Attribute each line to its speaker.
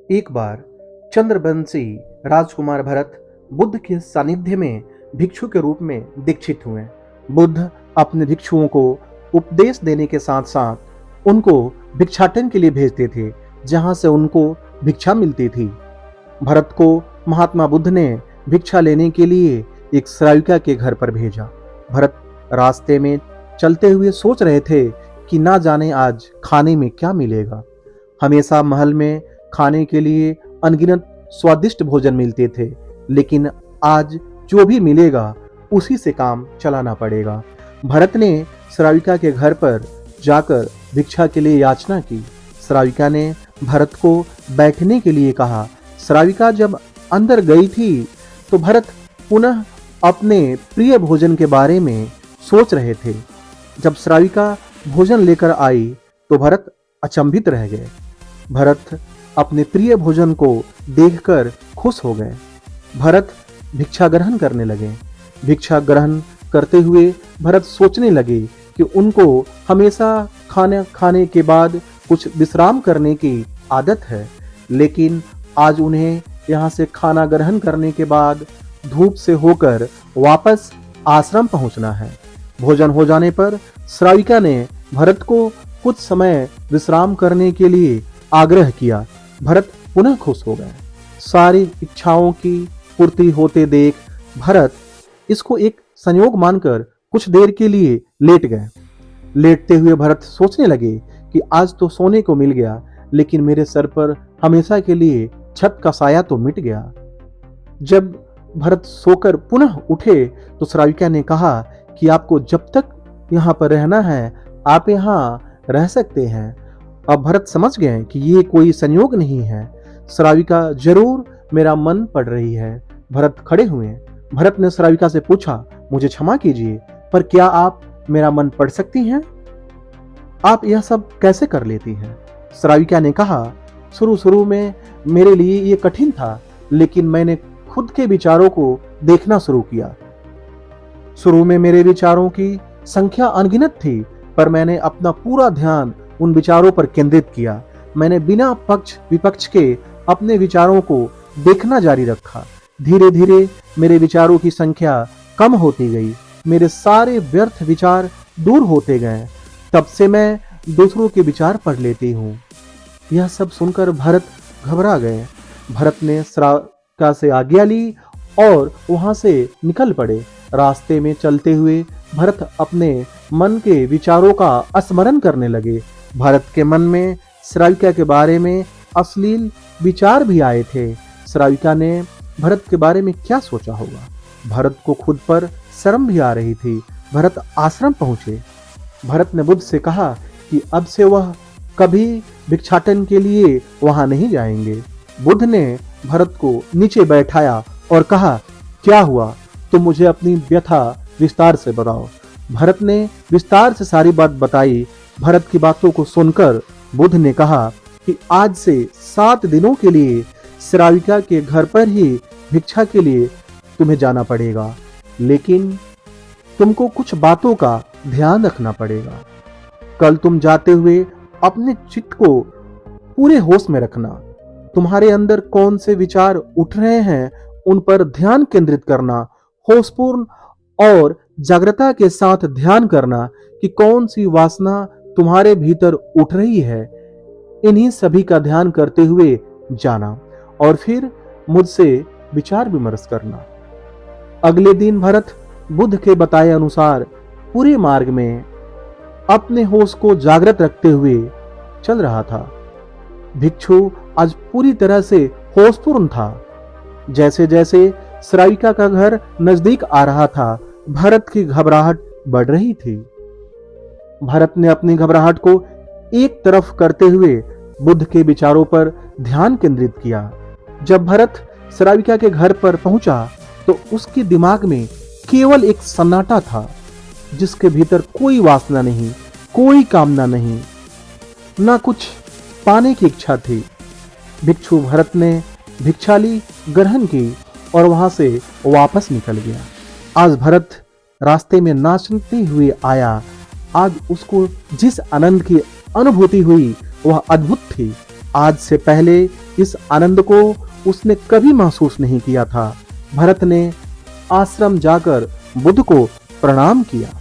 Speaker 1: एक बार चंद्रवंशी राजकुमार भरत बुद्ध के सानिध्य में भिक्षु के रूप में दीक्षित हुए। बुद्ध अपने भिक्षुओं को उपदेश देने के साथ साथ उनको भिक्षाटन के लिए भेजते थे, जहां से उनको भिक्षा मिलती थी। भरत को महात्मा बुद्ध ने भिक्षा लेने के लिए एक श्राविका के घर पर भेजा। भरत रास्ते में चलते हुए सोच रहे थे कि ना जाने आज खाने में क्या मिलेगा। हमेशा महल में खाने के लिए अनगिनत स्वादिष्ट भोजन मिलते थे, लेकिन आज जो भी मिलेगा उसी से काम चलाना पड़ेगा। भरत ने श्राविका के घर पर जाकर भिक्षा के लिए याचना की। श्राविका ने भरत को बैठने के लिए कहा। श्राविका जब अंदर गई थी तो भरत पुनः अपने प्रिय भोजन के बारे में सोच रहे थे। जब श्राविका भोजन लेकर आई तो भरत अचंभित रह गए। भरत अपने प्रिय भोजन को देखकर खुश हो गए। भरत भिक्षा ग्रहण करने लगे। भिक्षा ग्रहण करते हुए भरत सोचने लगे कि उनको हमेशा खाना खाने के बाद कुछ विश्राम करने की आदत है, लेकिन आज उन्हें यहाँ से खाना ग्रहण करने के बाद धूप से होकर वापस आश्रम पहुँचना है। भोजन हो जाने पर श्राविका ने भरत को कुछ समय विश्राम करने के लिए आग्रह किया। भरत पुनः खुश हो गए। सारी इच्छाओं की पूर्ति होते देख भरत इसको एक संयोग मानकर कुछ देर के लिए लेट गए। लेटते हुए भरत सोचने लगे कि आज तो सोने को मिल गया, लेकिन मेरे सर पर हमेशा के लिए छत का साया तो मिट गया। जब भरत सोकर पुनः उठे तो श्राविका ने कहा कि आपको जब तक यहाँ पर रहना है आप यहाँ रह सकते हैं। अब भरत समझ गए कि ये कोई संयोग नहीं है, श्राविका जरूर मेरा मन पढ़ रही है। भरत खड़े हुए। भरत ने श्राविका से पूछा, मुझे क्षमा कीजिए, पर क्या आप मेरा मन पढ़ सकती हैं? आप यह सब कैसे कर लेती हैं? श्राविका ने कहा, शुरू में मेरे लिए ये कठिन था, लेकिन मैंने खुद के विचारों को देखना शुरू किया। शुरू में मेरे विचारों की संख्या अनगिनत थी, पर मैंने अपना पूरा ध्यान उन विचारों पर केंद्रित किया। मैंने बिना पक्ष विपक्ष के अपने विचारों को देखना जारी रखा। धीरे धीरे मेरे विचारों की संख्या कम होती गई। मेरे सारे व्यर्थ विचार दूर होते गए। तब से मैं दूसरों के विचार पढ़ लेती हूँ। यह सब सुनकर भरत घबरा गए। भरत ने श्राविका से आज्ञा ली और वहां से निकल पड़े। रास्ते में चलते हुए भरत अपने मन के विचारों का स्मरण करने लगे। भरत के मन में श्राविका के बारे में अश्लील विचार भी आए थे। श्राविका ने भरत के बारे में क्या सोचा होगा? भरत को खुद पर शर्म भी आ रही थी। भरत आश्रम पहुंचे। भरत ने बुद्ध से कहा कि अब से वह कभी भिक्षाटन के लिए वहां नहीं जाएंगे। बुद्ध ने भरत को नीचे बैठाया और कहा, क्या हुआ? तुम मुझे अपनी व्यथा विस्तार से बताओ। भरत ने विस्तार से सारी बात बताई। भरत की बातों को सुनकर बुद्ध ने कहा कि आज से 7 दिनों के लिए श्राविका के घर पर ही भिक्षा के लिए तुम्हें जाना पड़ेगा, लेकिन तुमको कुछ बातों का ध्यान रखना पड़ेगा। कल तुम जाते हुए अपने चित्त को पूरे होश में रखना। तुम्हारे अंदर कौन से विचार उठ रहे हैं उन पर ध्यान केंद्रित करना। होशपूर्ण और जागृता के साथ ध्यान करना कि कौन सी वासना तुम्हारे भीतर उठ रही है। इन्हीं सभी का ध्यान करते हुए जाना और फिर मुझसे विचार विमर्श करना। अगले दिन भरत बुद्ध के बताए अनुसार पूरे मार्ग में अपने होश को जागृत रखते हुए चल रहा था। भिक्षु आज पूरी तरह से होशपूर्ण था। जैसे जैसे श्राविका का घर नजदीक आ रहा था, भरत की घबराहट बढ़ रही थी। भरत ने अपनी घबराहट को एक तरफ करते हुए बुद्ध के विचारों पर ध्यान केंद्रित किया। जब भरत श्राविका के घर पर पहुंचा तो उसके दिमाग में केवल एक सन्नाटा था, जिसके भीतर कोई वासना नहीं, कोई कामना नहीं, ना कुछ पाने की इच्छा थी। भिक्षु भरत ने भिक्षा ली, ग्रहण की और वहां से वापस निकल गया। आज भरत रास्ते में नाचते हुए आया। आज उसको जिस आनंद की अनुभूति हुई वह अद्भुत थी। आज से पहले इस आनंद को उसने कभी महसूस नहीं किया था। भरत ने आश्रम जाकर बुद्ध को प्रणाम किया।